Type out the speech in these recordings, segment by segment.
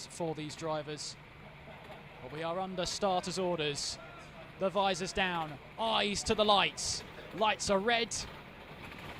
for these drivers. But we are under starters' orders. The visors down, eyes to the lights. Lights are red,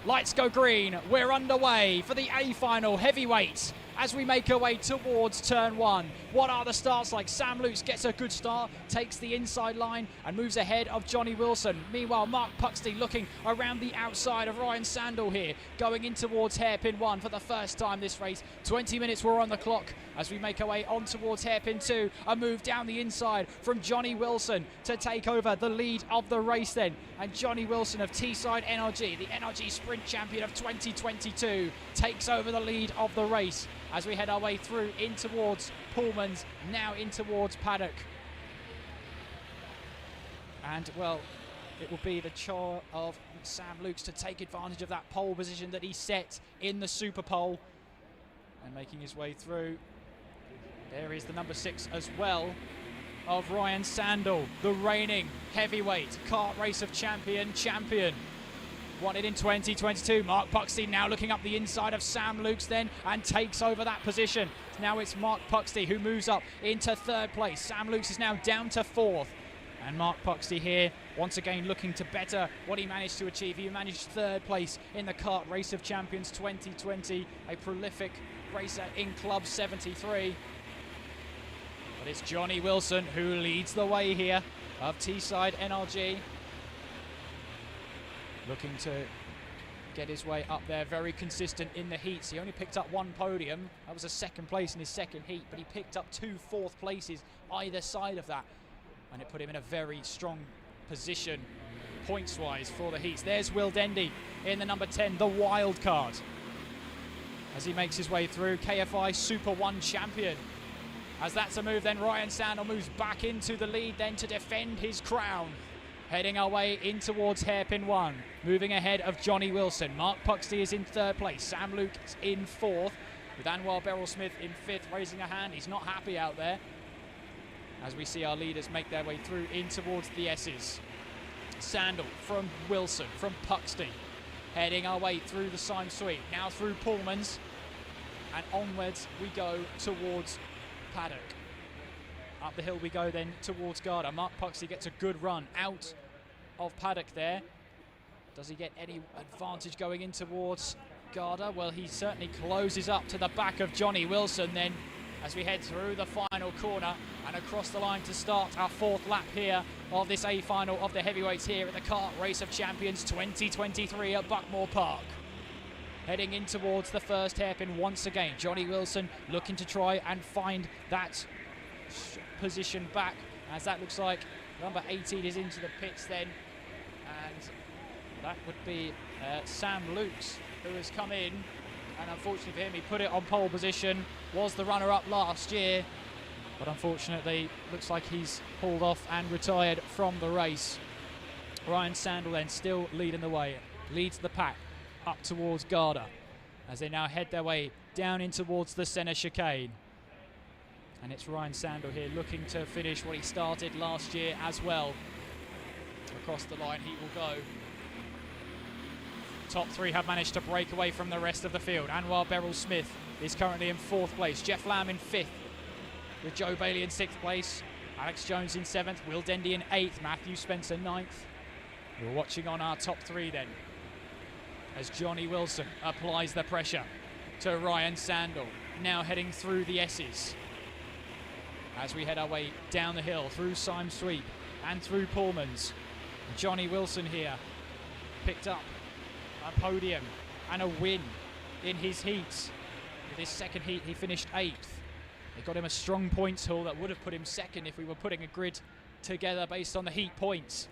lights go green. We're underway for the A final heavyweight as we make our way towards turn one. What are the starts like? Sam Lukes gets a good start, takes the inside line and moves ahead of Johnny Wilson. Meanwhile, Mark Puxty looking around the outside of Ryan Sandel here, going in towards hairpin one for the first time this race. 20 minutes were on the clock as we make our way on towards hairpin two. A move down the inside from Johnny Wilson to take over the lead of the race then. And Johnny Wilson of Teesside NRG, the NRG Sprint Champion of 2022, takes over the lead of the race as we head our way through in towards Pullman's, now in towards Paddock. And, well, it will be the chore of Sam Lukes to take advantage of that pole position that he set in the Super Pole. And making his way through, there is the number 6 as well of Ryan Sandel, the reigning heavyweight kart race of champion. Won it in 2022. Mark Puxty now looking up the inside of Sam Lukes then and takes over that position. Now it's Mark Puxty who moves up into third place. Sam Lukes is now down to fourth. And Mark Puxty here once again looking to better what he managed to achieve. He managed third place in the Kart Race of Champions 2020, a prolific racer in Club 73. But it's Johnny Wilson who leads the way here of Teesside NRG. Looking to get his way up there, very consistent in the heats. He only picked up one podium. That was a second place in his second heat, but he picked up 2 fourth places either side of that. And it put him in a very strong position points-wise for the heats. There's Will Dendy in the number 10, the wild card. As he makes his way through, KFI Super 1 champion. As that's a move, then Ryan Sandel moves back into the lead then to defend his crown. Heading our way in towards hairpin one, moving ahead of Johnny Wilson. Mark Puxty is in third place, Sam Lukes in fourth, with Anwar Beryl-Smith in fifth, raising a hand. He's not happy out there. As we see our leaders make their way through in towards the S's. Sandel from Wilson, from Puxty, heading our way through the Syme Suite, now through Pullman's, and onwards we go towards Paddock. Up the hill we go then towards Garda. Mark Puxty gets a good run out of Paddock there. Does he get any advantage going in towards Garda? Well, he certainly closes up to the back of Johnny Wilson then as we head through the final corner and across the line to start our fourth lap here of this A final of the heavyweights here at the Kart Race of Champions 2023 at Buckmore Park. Heading in towards the first hairpin once again. Johnny Wilson looking to try and find that position back, as that looks like number 18 is into the pits then, and that would be Sam Lukes who has come in, and unfortunately for him he put it on pole position, was the runner-up last year, but unfortunately looks like he's pulled off and retired from the race. Ryan Sandel then still leading the way, leads the pack up towards Garda as they now head their way down in towards the centre chicane. And it's Ryan Sandel here looking to finish what he started last year as well. Across the line he will go. Top three have managed to break away from the rest of the field. Anwar Beryl-Smith is currently in fourth place. Jeff Lamb in fifth, with Joe Bailey in sixth place. Alex Jones in seventh. Will Dendy in eighth. Matthew Spencer ninth. We're watching on our top three then, as Johnny Wilson applies the pressure to Ryan Sandel. Now heading through the S's. As we head our way down the hill through Syme Sweep and through Pullman's. Johnny Wilson here picked up a podium and a win in his heats. With his second heat he finished 8th. They got him a strong points haul that would have put him second if we were putting a grid together based on the heat points.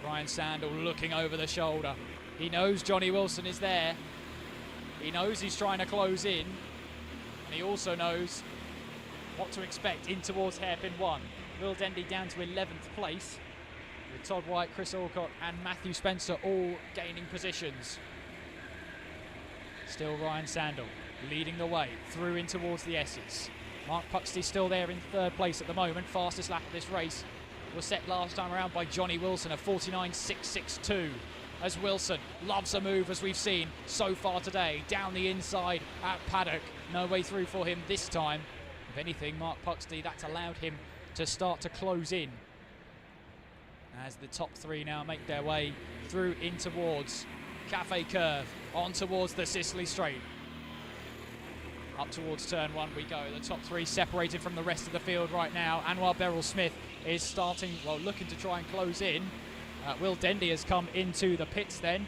Ryan Sandel looking over the shoulder. He knows Johnny Wilson is there. He knows he's trying to close in, and he also knows what to expect in towards hairpin one. Will Dendy down to 11th place, with Todd White, Chris Alcott and Matthew Spencer all gaining positions. Still Ryan Sandel leading the way through in towards the S's. Mark Puxty still there in third place at the moment. Fastest lap of this race was set last time around by Johnny Wilson, a 49.662. as Wilson loves a move, as we've seen so far today, down the inside at Paddock. No way through for him this time. If anything, Mark Puxty, that's allowed him to start to close in, as the top three now make their way through in towards Cafe Curve, on towards the Sicily Straight. Up towards turn one we go. The top three separated from the rest of the field right now. Anwar Beryl-Smith is starting, well, looking to try and close in. Will Dendy has come into the pits then,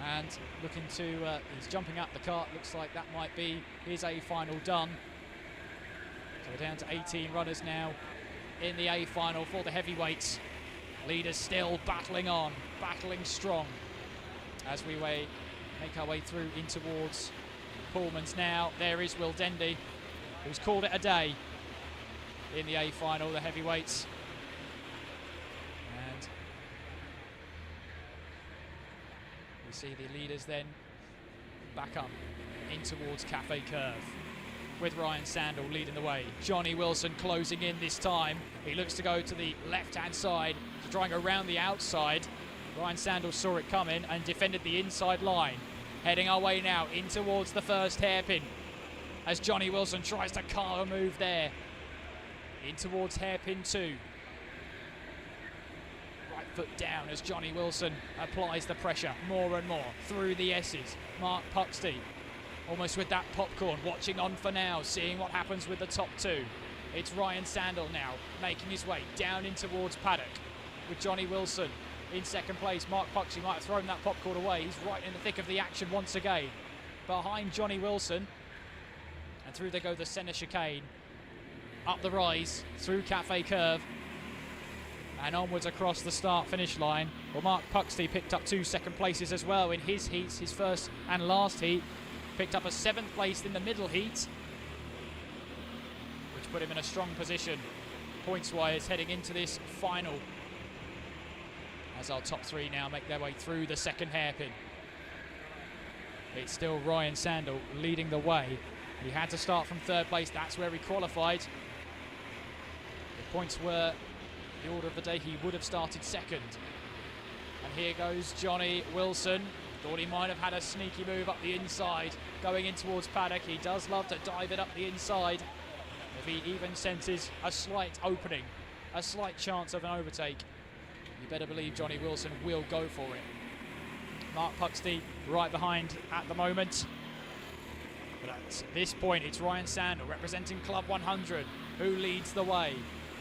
and looking to, he's jumping out the kart. Looks like that might be his A final done. So we're down to 18 runners now in the A final for the heavyweights. Leaders still battling on, battling strong as we make our way through in towards Pullman's now. There is Will Dendy, who's called it a day in the A final, the heavyweights. And we see the leaders then back up in towards Cafe Curve, with Ryan Sandel leading the way. Johnny Wilson closing in this time. He looks to go to the left-hand side, trying around the outside. Ryan Sandel saw it coming and defended the inside line. Heading our way now in towards the first hairpin, as Johnny Wilson tries to carve a move there. In towards hairpin 2. Right foot down as Johnny Wilson applies the pressure more and more through the S's. Mark Puxty, almost with that popcorn, watching on for now, seeing what happens with the top two. It's Ryan Sandel now making his way down in towards Paddock, with Johnny Wilson in second place. Mark Puxty might have thrown that popcorn away. He's right in the thick of the action once again. Behind Johnny Wilson, and through they go the centre chicane, up the rise through Cafe Curve, and onwards across the start-finish line. Well, Mark Puxty picked up 2 second places as well in his heats, his first and last heat. Picked up a 7th place in the middle heat, which put him in a strong position points-wise heading into this final, as our top three now make their way through the second hairpin. It's still Ryan Sandel leading the way. He had to start from 3rd place. That's where he qualified. The points were the order of the day. He would have started 2nd. And here goes Johnny Wilson. Thought he might have had a sneaky move up the inside going in towards Paddock. He does love to dive it up the inside. If he even senses a slight opening, a slight chance of an overtake, you better believe Johnny Wilson will go for it. Mark Puxty right behind at the moment. But at this point, it's Ryan Sandel representing Club 100 who leads the way.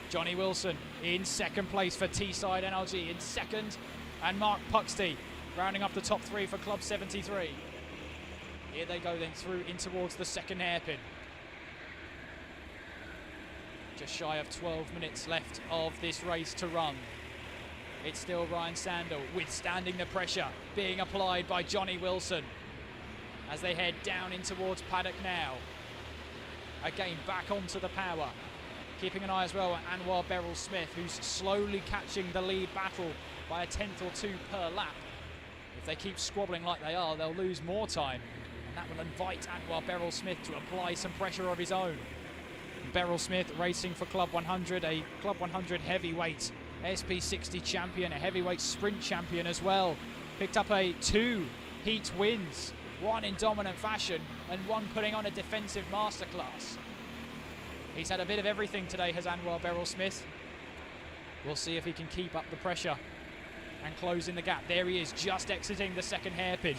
Johnny Wilson in 2nd place for Teesside NRG in 2nd. And Mark Puxty rounding up the top 3 for Club 73. Here they go then through in towards the 2nd hairpin. Just shy of 12 minutes left of this race to run. It's still Ryan Sandel withstanding the pressure being applied by Johnny Wilson as they head down in towards Paddock now. Again, back onto the power. Keeping an eye as well at Anwar Beryl-Smith, who's slowly catching the lead battle by a 10th or 2 per lap. If they keep squabbling like they are, they'll lose more time. And that will invite Anwar Beryl-Smith to apply some pressure of his own. Beryl-Smith racing for Club 100, a Club 100 heavyweight SP60 champion, a heavyweight sprint champion as well. Picked up 2 heat wins, 1 in dominant fashion and 1 putting on a defensive masterclass. He's had a bit of everything today, has Anwar Beryl-Smith. We'll see if he can keep up the pressure and close in the gap. There he is, just exiting the 2nd hairpin.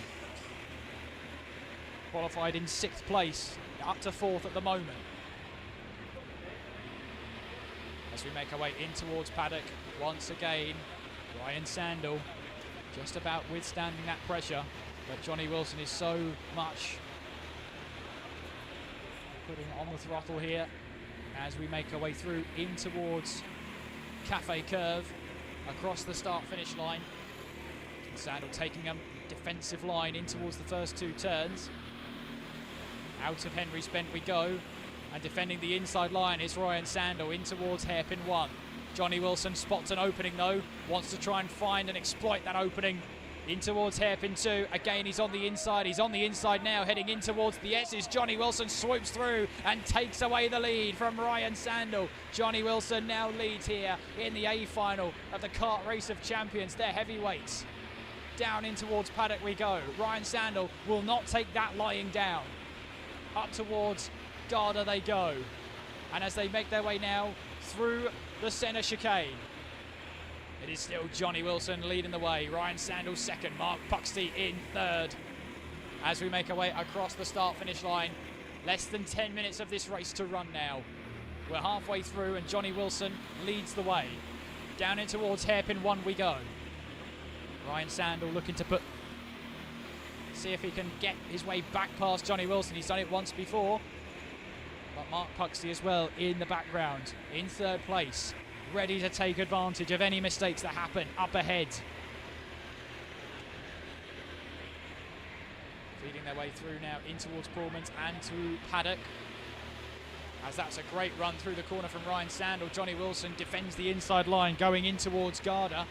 Qualified in 6th place, up to 4th at the moment. As we make our way in towards Paddock, once again, Ryan Sandel just about withstanding that pressure, but Johnny Wilson is so much putting on the throttle here as we make our way through in towards Cafe Curve, across the start-finish line. Sandel taking a defensive line in towards the first 2 turns. Out of Henry's Bend we go. And defending the inside line is Ryan Sandel in towards hairpin 1. Johnny Wilson spots an opening though, wants to try and find and exploit that opening in towards hairpin 2. Again, he's on the inside now, heading in towards the S's. Johnny Wilson swoops through and takes away the lead from Ryan Sandel. Johnny Wilson now leads here in the A final of the Kart Race of Champions, their heavyweights. Down in towards paddock we go. Ryan Sandel will not take that lying down. Up towards Garda they go. And as they make their way now through the centre chicane, it is still Johnny Wilson leading the way. Ryan Sandel second, Mark Puxty in third. As we make our way across the start-finish line, less than 10 minutes of this race to run now. We're halfway through and Johnny Wilson leads the way. Down in towards hairpin 1 we go. Ryan Sandel looking to see if he can get his way back past Johnny Wilson. He's done it once before. But Mark Puxty as well in the background, in third place, ready to take advantage of any mistakes that happen up ahead. Feeding their way through now in towards Pullman's and to paddock. As that's a great run through the corner from Ryan Sandel. Johnny Wilson defends the inside line going in towards Garda.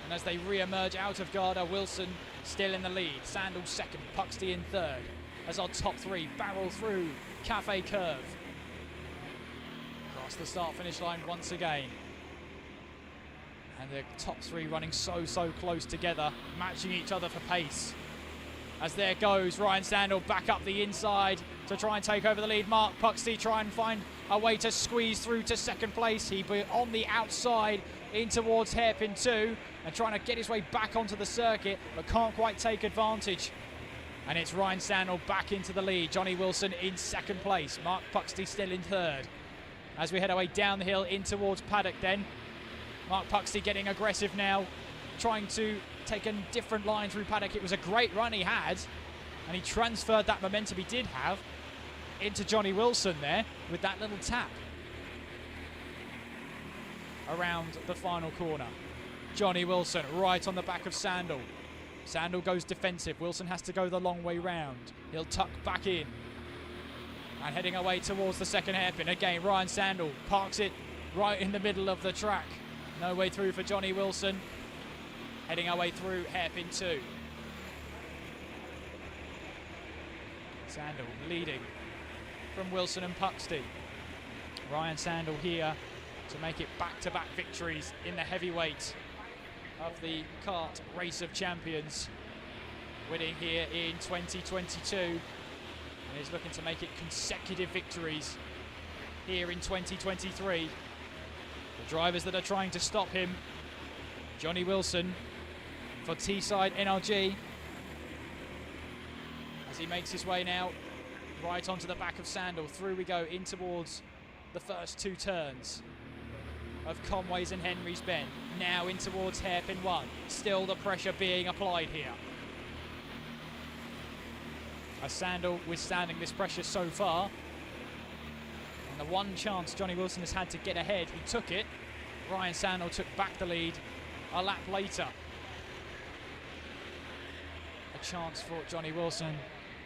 And as they re-emerge out of Garda, Wilson still in the lead. Sandel second, Puxty in third. As our top three barrel through Cafe Curve. Across the start-finish line once again. And the top three running so close together, matching each other for pace. As there goes Ryan Sandel back up the inside to try and take over the lead. Mark Puxty try and find a way to squeeze through to second place. He be on the outside in towards hairpin 2 and trying to get his way back onto the circuit, but can't quite take advantage. And it's Ryan Sandel back into the lead. Johnny Wilson in second place. Mark Puxty still in third. As we head our way down the hill in towards paddock then. Mark Puxty getting aggressive now, trying to take a different line through paddock. It was a great run he had, and he transferred that momentum he did have into Johnny Wilson there with that little tap around the final corner. Johnny Wilson right on the back of Sandel. Sandel goes defensive. Wilson has to go the long way round. He'll tuck back in. And heading away towards the second hairpin. Again, Ryan Sandel parks it right in the middle of the track. No way through for Johnny Wilson. Heading our way through hairpin 2. Sandel leading from Wilson and Puxty. Ryan Sandel here to make it back-to-back victories in the heavyweight of the Kart Race of Champions. Winning here in 2022. And he's looking to make it consecutive victories here in 2023. The drivers that are trying to stop him. Johnny Wilson for Teesside NRG. As he makes his way now right onto the back of Sandel. Through we go in towards the first two turns of Conways and Henry's Bend. Now in towards hairpin 1. Still the pressure being applied here. As Sandel withstanding this pressure so far. And the one chance Johnny Wilson has had to get ahead, he took it. Ryan Sandel took back the lead a lap later. A chance for Johnny Wilson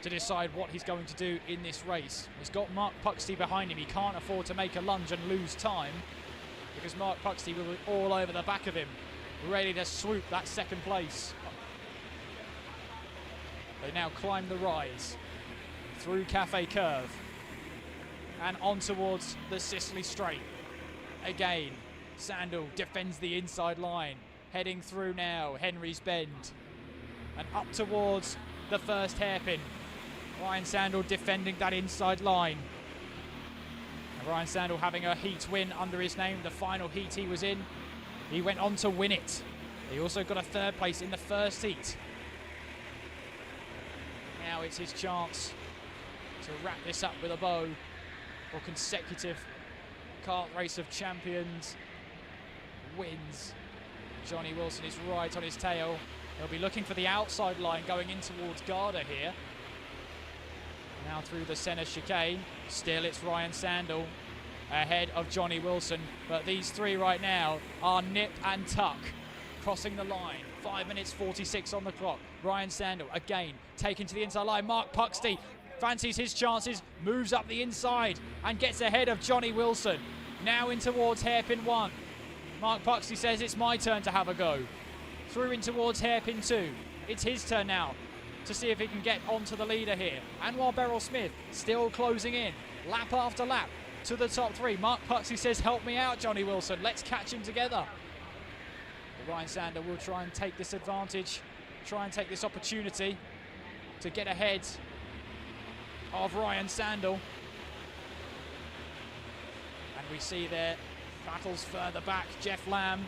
to decide what he's going to do in this race. He's got Mark Puxty behind him. He can't afford to make a lunge and lose time because Mark Puxty will be all over the back of him, ready to swoop that second place. They now climb the rise through Cafe Curve and on towards the Sicily Straight. Again, Sandel defends the inside line, heading through now Henry's Bend and up towards the first hairpin. Ryan Sandel defending that inside line. And Ryan Sandel having a heat win under his name. The final heat he was in, he went on to win it. He also got a third place in the first heat. Now it's his chance to wrap this up with a bow for consecutive Kart Race of Champions wins. Johnny Wilson is right on his tail. He'll be looking for the outside line going in towards Garda here. Now through the centre chicane. Still it's Ryan Sandel ahead of Johnny Wilson. But these three right now are nip and tuck. Crossing the line. 5 minutes 46 on the clock. Ryan Sandel again taken to the inside line. Mark Puxty fancies his chances, moves up the inside and gets ahead of Johnny Wilson. Now in towards hairpin 1. Mark Puxty says it's my turn to have a go. Through in towards hairpin 2. It's his turn now to see if he can get onto the leader here. Anwar Beryl Smith still closing in, lap after lap to the top three. Mark Puxty says, help me out, Johnny Wilson. Let's catch him together. But Ryan Sandel will try and take this advantage try and take this opportunity to get ahead of Ryan Sandel. And we see there battles further back. Jeff Lamb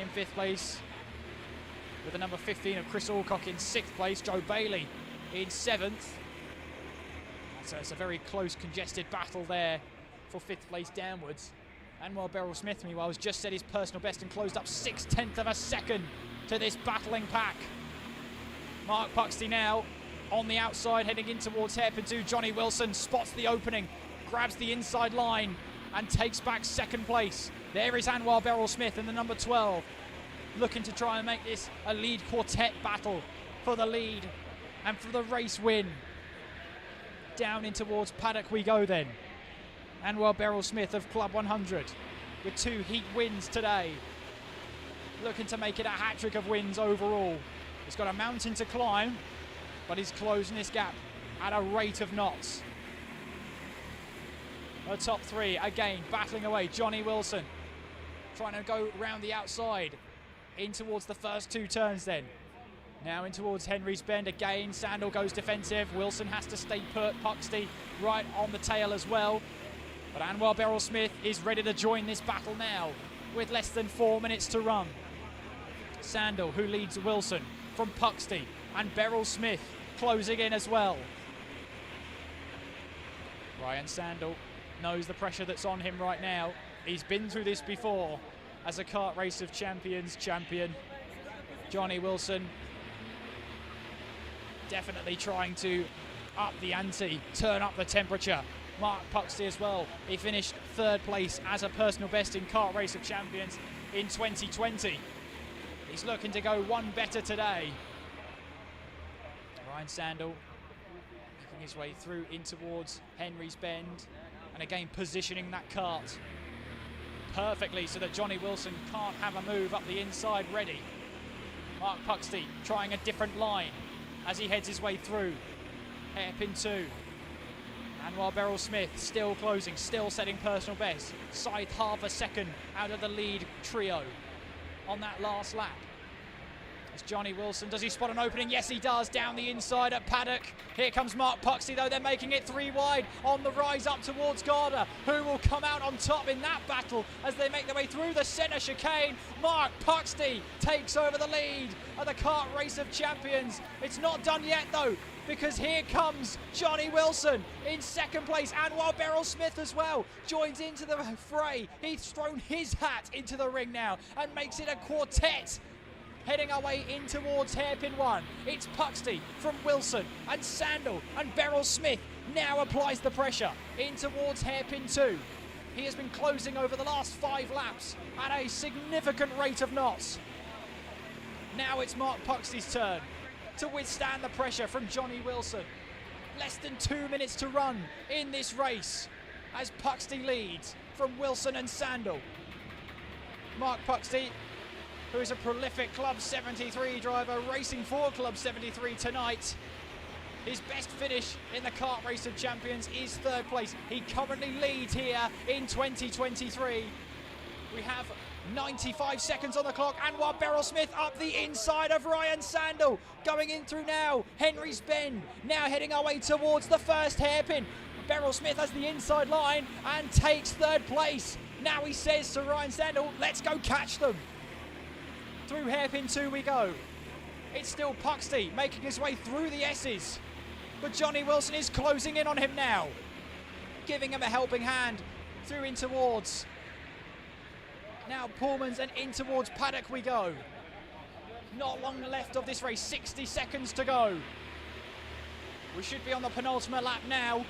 in 5th place with the number 15 of Chris Alcock in 6th place. Joe Bailey in 7th. So it's a very close, congested battle there for 5th place downwards. Anwar Beryl Smith, meanwhile, has just set his personal best and closed up 0.6 of a second to this battling pack. Mark Puxty now on the outside, heading in towards hairpin 2. Johnny Wilson spots the opening, grabs the inside line and takes back 2nd place. There is Anwar Beryl Smith in the number 12, looking to try and make this a lead quartet battle for the lead and for the race win. Down in towards paddock we go then. Anwar Beryl Smith of Club 100 with 2 heat wins today, looking to make it a hat-trick of wins overall. He's got a mountain to climb, but he's closing this gap at a rate of knots. The top 3 again battling away. Johnny Wilson trying to go round the outside in towards the first 2 turns then. Now in towards Henry's Bend again. Sandel goes defensive. Wilson has to stay put. Puxty right on the tail as well. But Anwar Beryl Smith is ready to join this battle now with less than 4 minutes to run. Sandel, who leads Wilson from Puxty, and Beryl Smith closing in as well. Ryan Sandel knows the pressure that's on him right now. He's been through this before as a Kart Race of Champions champion. Johnny Wilson definitely trying to up the ante, turn up the temperature. Mark Puxty as well. He finished 3rd place as a personal best in Kart Race of Champions in 2020. He's looking to go one better today. Ryan Sandel making his way through in towards Henry's Bend, and again positioning that kart perfectly so that Johnny Wilson can't have a move up the inside ready. Mark Puxty trying a different line as he heads his way through. Hairpin 2. Anwar Beryl Smith still closing, still setting personal best. Scythe half a second out of the lead trio on that last lap. It's Johnny Wilson. Does he spot an opening? Yes, he does. Down the inside at paddock. Here comes Mark Puxty, though. They're making it 3 wide on the rise up towards Garda, who will come out on top in that battle as they make their way through the centre chicane. Mark Puxty takes over the lead of the Kart Race of Champions. It's not done yet, though, because here comes Johnny Wilson in 2nd place. Anwar Beryl Smith as well joins into the fray. He's thrown his hat into the ring now and makes it a quartet. Heading our way in towards hairpin 1. It's Puxty from Wilson, and Sandel and Beryl Smith now applies the pressure in towards hairpin 2. He has been closing over the last 5 laps at a significant rate of knots. Now it's Mark Puxty's turn to withstand the pressure from Johnny Wilson. Less than 2 minutes to run in this race as Puxty leads from Wilson and Sandel. Mark Puxty, who is a prolific Club 73 driver, racing for Club 73 tonight. His best finish in the Kart Race of Champions is 3rd place. He currently leads here in 2023. We have 95 seconds on the clock. Anwar Beryl Smith up the inside of Ryan Sandel. Going in through now Henry's Bend. Now heading our way towards the first hairpin. Beryl Smith has the inside line and takes 3rd place. Now he says to Ryan Sandel, let's go catch them. Through hairpin 2 we go. It's still Puxty making his way through the S's, but Johnny Wilson is closing in on him now, giving him a helping hand through in towards now Pullman's, and in towards paddock we go. Not long left of this race, 60 seconds to go. We should be on the penultimate lap now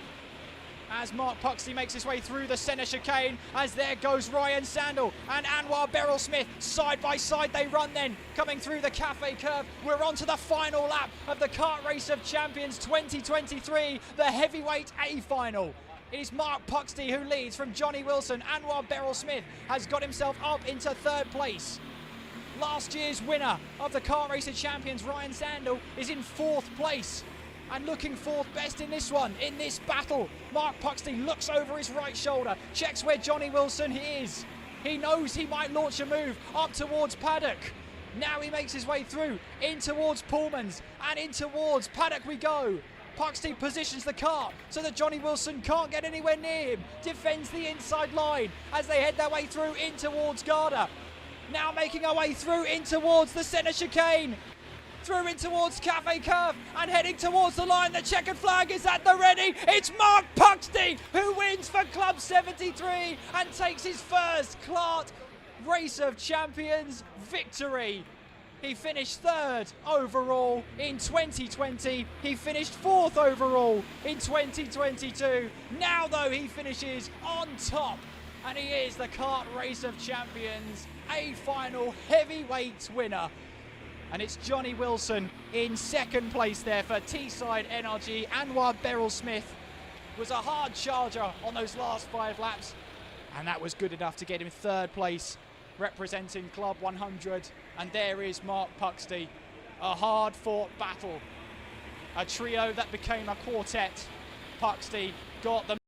as Mark Puxty makes his way through the centre chicane, as there goes Ryan Sandel and Anwar Beryl Smith. Side by side they run then, coming through the cafe curve. We're on to the final lap of the Kart Race of Champions 2023, the heavyweight A final. It is Mark Puxty who leads from Johnny Wilson. Anwar Beryl Smith has got himself up into 3rd place. Last year's winner of the Kart Race of Champions, Ryan Sandel, is in 4th place and looking 4th best in this one, in this battle. Mark Puxty looks over his right shoulder, checks where Johnny Wilson is. He knows he might launch a move up towards paddock. Now he makes his way through, in towards Pullman's, and in towards Paddock we go. Puxty positions the kart so that Johnny Wilson can't get anywhere near him. Defends the inside line as they head their way through in towards Garda. Now making our way through in towards the centre chicane. Through in towards Cafe Curve and heading towards the line. The checkered flag is at the ready. It's Mark Puxty who wins for Club 73 and takes his first Kart Race of Champions victory. He finished third overall in 2020. He finished fourth overall in 2022. Now, though, he finishes on top, and he is the Kart Race of Champions, a final heavyweight winner. And it's Johnny Wilson in second place there for Teesside NRG. Anwar Beryl Smith was a hard charger on those last 5 laps, and that was good enough to get him third place, representing Club 100. And there is Mark Puxty, a hard-fought battle, a trio that became a quartet. Puxty got the